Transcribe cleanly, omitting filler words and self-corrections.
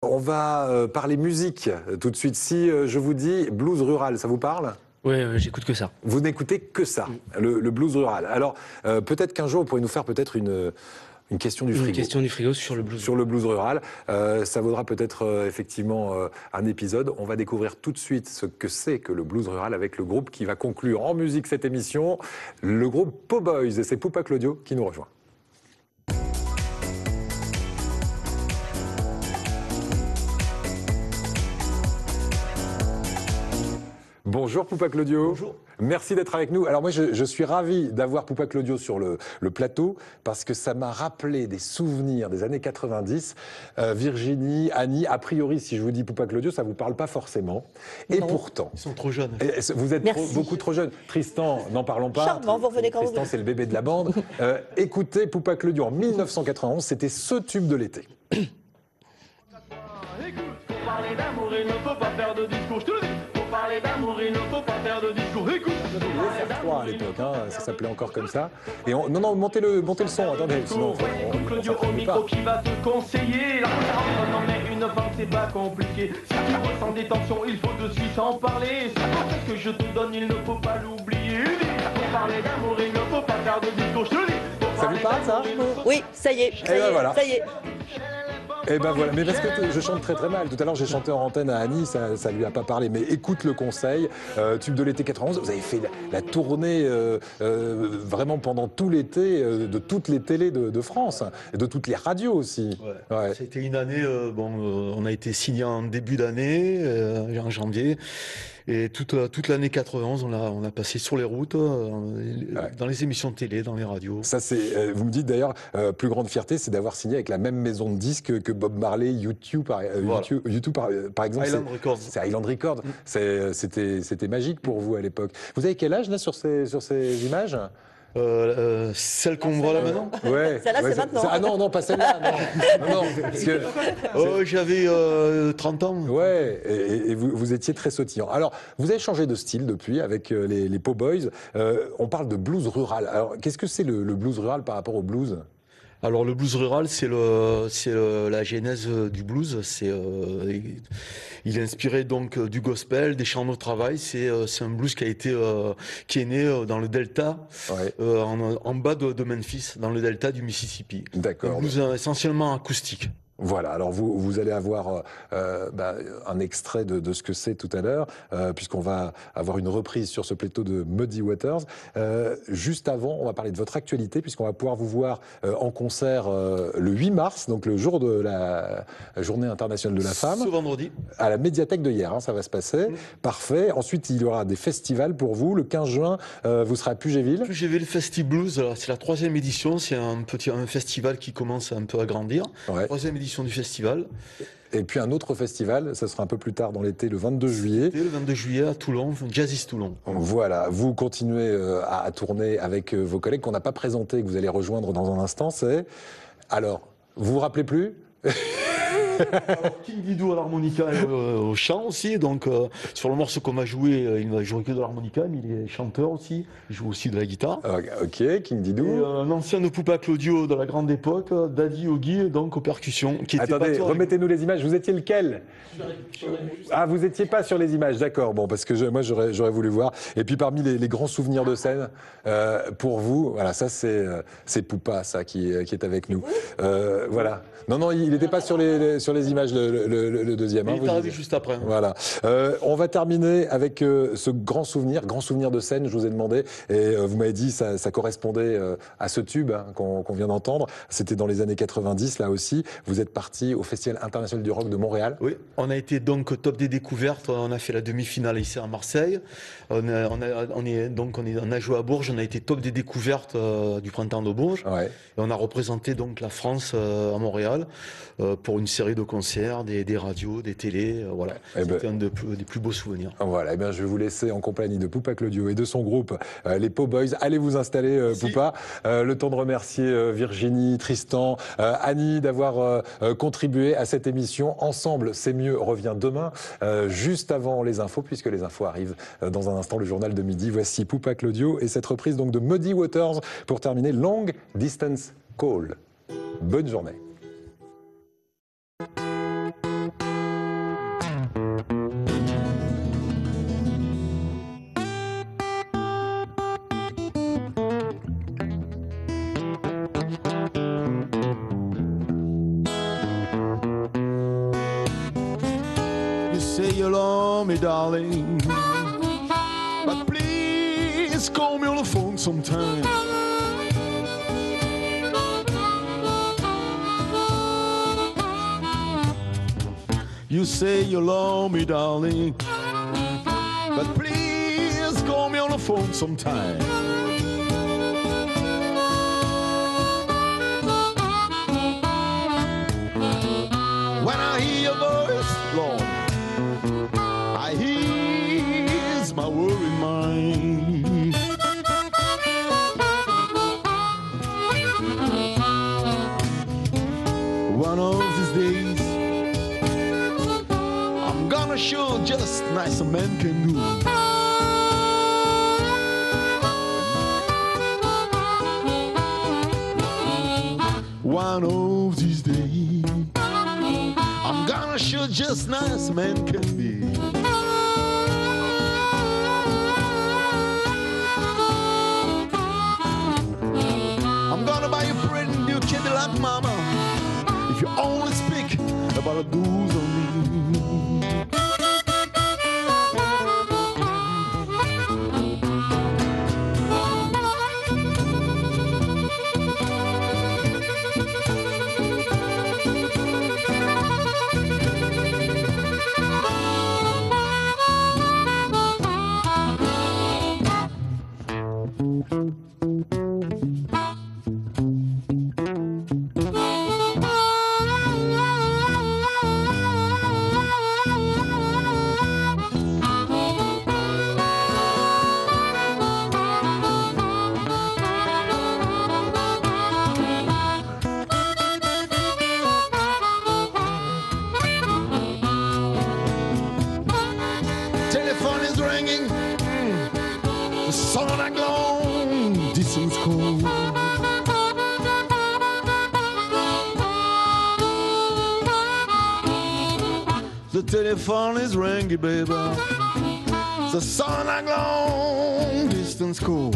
On va parler musique tout de suite. Si je vous dis blues rural, ça vous parle? Oui, j'écoute que ça. Vous n'écoutez que ça, le blues rural. Alors, peut-être qu'un jour, vous pourrez nous faire peut-être une question du frigo. Une question du frigo sur le blues. Sur le blues rural. Ça vaudra peut-être effectivement un épisode. On va découvrir tout de suite ce que c'est que le blues rural avec le groupe qui va conclure en musique cette émission, le groupe Po Boys. Et c'est Poupa Claudio qui nous rejoint. Bonjour Poupa Claudio. Bonjour. Merci d'être avec nous. Alors moi je suis ravi d'avoir Poupa Claudio sur le plateau parce que ça m'a rappelé des souvenirs des années 90. Virginie, Annie, a priori si je vous dis Poupa Claudio ça vous parle pas forcément. Et non, pourtant... Ils sont trop jeunes. Vous êtes beaucoup trop jeune. Tristan, n'en parlons pas. Charmant, vous revenez quand vous Tristan c'est le bébé de la bande. Écoutez Poupa Claudio en 1991, c'était ce tube de l'été. Écoute, pour parler d'amour, il ne faut pas faire de discours, je te le dis. Pour parler d'amour, il ne faut pas faire de discours. Écoute, Vous deviez faire 3 à l'époque, hein, ça s'appelait encore comme ça. Et non, montez le son, attendez, sinon écoute Claudio au micro qui va te conseiller. La première non mais une vente c'est pas compliqué. Si tu ressens des tensions, il faut de suite en parler. C'est la conseil que je te donne, il ne faut pas l'oublier. Pour parler d'amour, il ne faut pas faire de discours, je te le dis. Ça vous parle ça? Oui, ça y est, ça y est, voilà. ça y est. Eh ben voilà, mais parce que je chante très très mal. Tout à l'heure j'ai chanté en antenne à Annie, ça lui a pas parlé. Mais écoute le conseil, tube de l'été 91, vous avez fait la tournée vraiment pendant tout l'été de toutes les télés de France, et de toutes les radios aussi. Ouais. C'était une année, on a été signé en début d'année, en janvier. Et toute l'année 91, on a passé sur les routes, dans les émissions de télé, dans les radios. Ça, c'est, vous me dites d'ailleurs, plus grande fierté, c'est d'avoir signé avec la même maison de disques que Bob Marley, U2 par exemple. Island Records. C'est Island Records. C'était magique pour vous à l'époque. Vous avez quel âge là sur ces images? Celle qu'on voit là maintenant? Ouais. Celle-là, c'est maintenant. Ah non, pas celle-là. Non, parce que j'avais 30 ans. ouais, et vous étiez très sautillant. Alors, vous avez changé de style depuis avec les Po Boys. On parle de blues rural. Alors, qu'est-ce que c'est le blues rural par rapport au blues? Alors le blues rural, c'est la genèse du blues. Il est inspiré donc du gospel, des chants de travail. C'est un blues qui est né dans le delta, en bas de Memphis, dans le delta du Mississippi. D'accord. Un blues essentiellement acoustique. Voilà, alors vous allez avoir un extrait de ce que c'est tout à l'heure, puisqu'on va avoir une reprise sur ce plateau de Muddy Waters. Juste avant, on va parler de votre actualité, puisqu'on va pouvoir vous voir en concert le 8 mars, donc le jour de la Journée internationale de la femme. Ce vendredi. À la médiathèque de hier, hein, ça va se passer. Parfait. Ensuite, il y aura des festivals pour vous. Le 15 juin, vous serez à Pugéville. Pugéville Festi Blues, c'est la 3e édition. C'est un festival qui commence un peu à grandir. Ouais. 3e édition du festival. Et puis un autre festival, ça sera un peu plus tard dans l'été, le 22 juillet. Le 22 juillet à Toulon, Jazzis Toulon. Voilà, vous continuez à tourner avec vos collègues qu'on n'a pas présentés, que vous allez rejoindre dans un instant. C'est... Alors, vous vous rappelez plus? Alors, King Didou à l'harmonica et au chant aussi, donc sur le morceau qu'on va jouer, il va jouer que de l'harmonica, mais il est chanteur aussi, il joue aussi de la guitare. Ok, King Didou. Et un ancien de Poupa Claudio de la grande époque, Daddy Ogi, donc aux percussions. Attendez, remettez-nous les images, vous étiez lequel? Ah, vous étiez pas sur les images, d'accord, bon, parce que moi j'aurais voulu voir. Et puis parmi les grands souvenirs de scène, pour vous, voilà, ça c'est Poupa, ça, qui est avec nous. Voilà. Non, il n'était pas sur les images, le deuxième. Il est arrivé juste après. Voilà. On va terminer avec ce grand souvenir de scène, je vous ai demandé, et vous m'avez dit ça correspondait à ce tube qu'on vient d'entendre. C'était dans les années 90, là aussi. Vous êtes parti au Festival international du rock de Montréal. Oui, on a été donc top des découvertes, on a fait la demi-finale ici à Marseille. On a joué à Bourges, on a été top des découvertes du printemps de Bourges. Ouais. Et on a représenté donc la France à Montréal pour une série de concerts, des radios, des télés, voilà. C'était un des plus beaux souvenirs. Voilà, je vais vous laisser en compagnie de Poupa Claudio et de son groupe, les Po Boys. Allez vous installer, Poupa. Le temps de remercier Virginie, Tristan, Annie d'avoir contribué à cette émission. Ensemble, c'est mieux, revient demain, juste avant les infos, puisque les infos arrivent dans un instant, le journal de midi. Voici Poupa Claudio et cette reprise donc de Muddy Waters pour terminer Long Distance Call. Bonne journée. say you love me, darling, but please call me on the phone sometime. You say you love me, darling, but please call me on the phone sometime. When I hear your voice, Lord, I ease my worried mind. One of these days, I'm gonna show just nice a man can do. One of these days, I'm gonna show just nice a man can be. I'm gonna buy you a pretty new Cadillac, mama, if you only speak about the blues on me. Telephone is ringing, the sun I long distance call. The telephone is ringing, baby, the sun I long distance call.